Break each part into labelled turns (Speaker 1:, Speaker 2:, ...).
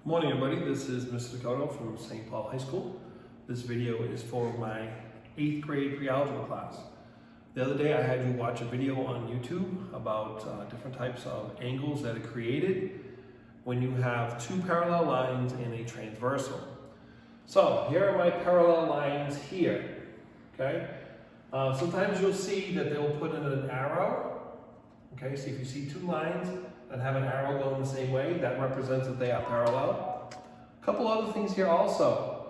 Speaker 1: Morning everybody, this is Mr. Dakota from St. Paul High School. This video is for my 8th grade pre-algebra class. The other day I had you watch a video on YouTube about different types of angles that are created when you have two parallel lines in a transversal. So here are my parallel lines here, okay? Sometimes you'll see that they'll put in an arrow, okay? So if you see two lines that have an arrow going the same way, that represents that they are parallel. A couple other things here also.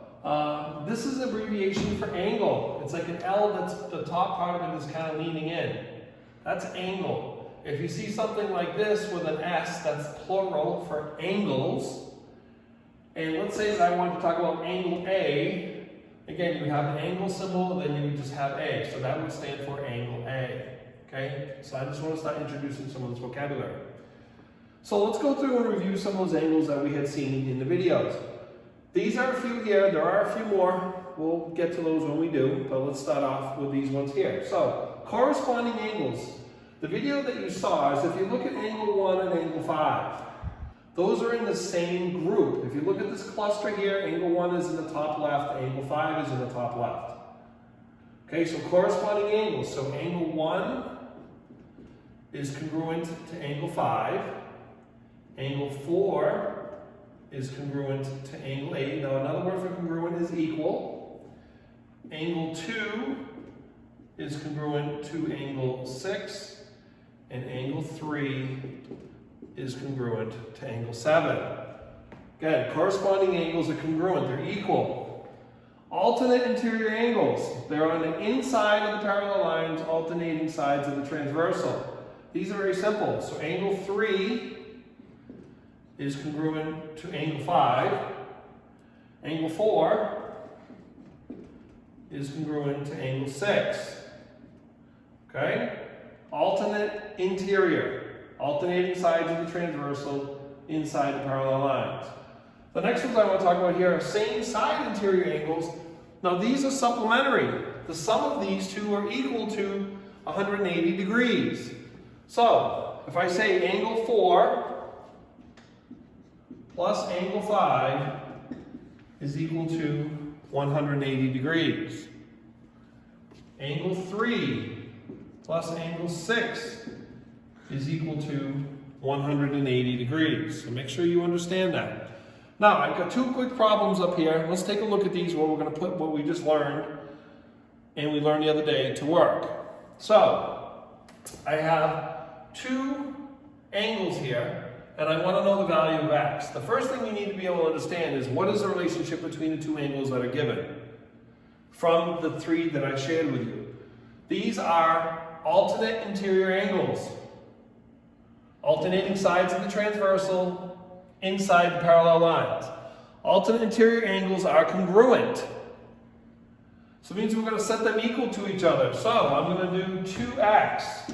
Speaker 1: This is abbreviation for angle. It's like an L that's the top part of it is kind of leaning in. That's angle. If you see something like this with an S, that's plural for angles. And let's say that I want to talk about angle A. Again, you have an angle symbol, and then you would just have A. So that would stand for angle A. Okay? So I just want to start introducing some of this vocabulary. So let's go through and review some of those angles that we had seen in the videos. These are a few here. There are a few more. We'll get to those when we do, but let's start off with these ones here. So, corresponding angles. The video that you saw is if you look at angle 1 and angle 5, those are in the same group. If you look at this cluster here, angle 1 is in the top left, angle 5 is in the top left. Okay, so corresponding angles. So angle 1 is congruent to angle 5. Angle 4 is congruent to angle 8. Now another word for congruent is equal. Angle 2 is congruent to angle 6. And angle 3 is congruent to angle 7. Again, corresponding angles are congruent. They're equal. Alternate interior angles. They're on the inside of the parallel lines, alternating sides of the transversal. These are very simple. So angle 3 is congruent to angle 5. Angle 4 is congruent to angle 6. Okay? Alternate interior. Alternating sides of the transversal inside the parallel lines. The next ones I want to talk about here are same side interior angles. Now these are supplementary. The sum of these two are equal to 180 degrees. So, if I say angle 4 plus angle 5 is equal to 180 degrees. Angle 3 plus angle 6 is equal to 180 degrees. So make sure you understand that. Now, I've got two quick problems up here. Let's take a look at these where we're going to put what we just learned and we learned the other day to work. So, I have two angles here, and I want to know the value of x. The first thing you need to be able to understand is what is the relationship between the two angles that are given from the three that I shared with you. These are alternate interior angles. Alternating sides of the transversal inside the parallel lines. Alternate interior angles are congruent. So it means we're going to set them equal to each other. So I'm going to do 2x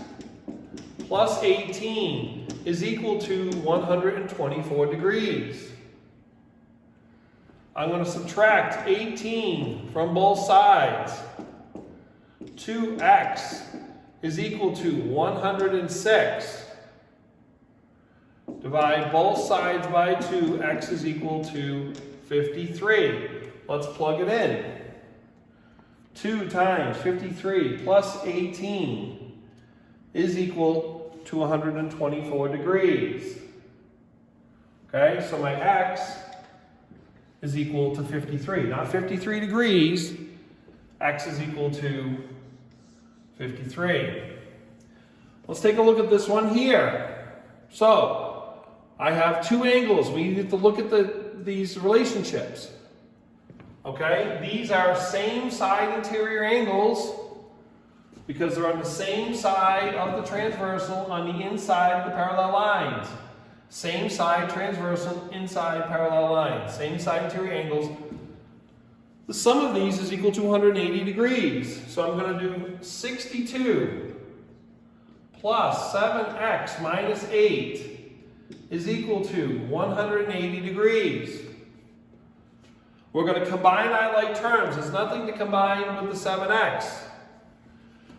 Speaker 1: plus 18 is equal to 124 degrees. I'm going to subtract 18 from both sides. 2x is equal to 106. Divide both sides by 2, x is equal to 53. Let's plug it in. 2 times 53 plus 18 is equal to 124 degrees. Okay, so my x is equal to 53. Not 53 degrees, x is equal to 53. Let's take a look at this one here. So, I have two angles. We need to look at these relationships. Okay, these are same side interior angles because they're on the same side of the transversal on the inside of the parallel lines. Same side transversal inside parallel lines. Same side interior angles. The sum of these is equal to 180 degrees. So I'm going to do 62 plus 7x minus 8 is equal to 180 degrees. We're going to combine our like terms. There's nothing to combine with the 7x.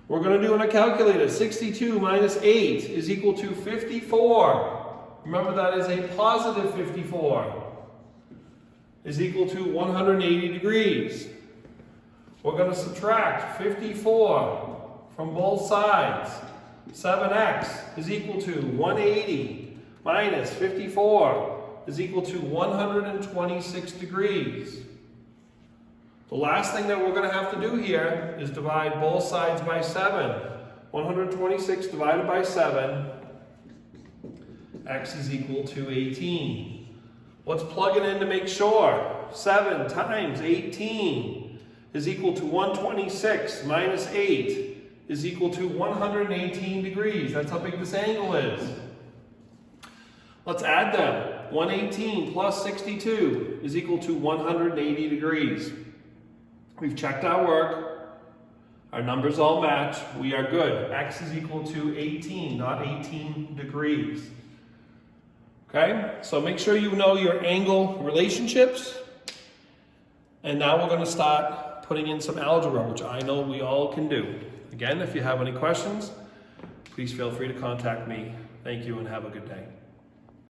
Speaker 1: We're going to do in a calculator. 62 minus 8 is equal to 54. Remember, that is a positive 54. is equal to 180 degrees. We're going to subtract 54 from both sides. 7x is equal to 180 minus 54 is equal to 126 degrees. The last thing that we're going to have to do here is divide both sides by 7. 126 divided by 7, x is equal to 18. Let's plug it in to make sure. 7 times 18 is equal to 126 minus 8 is equal to 118 degrees. That's how big this angle is. Let's add them. 118 plus 62 is equal to 180 degrees. We've checked our work. Our numbers all match. We are good. X is equal to 18, not 18 degrees. Okay? So make sure you know your angle relationships. And now we're going to start putting in some algebra, which I know we all can do. Again, if you have any questions, please feel free to contact me. Thank you and have a good day.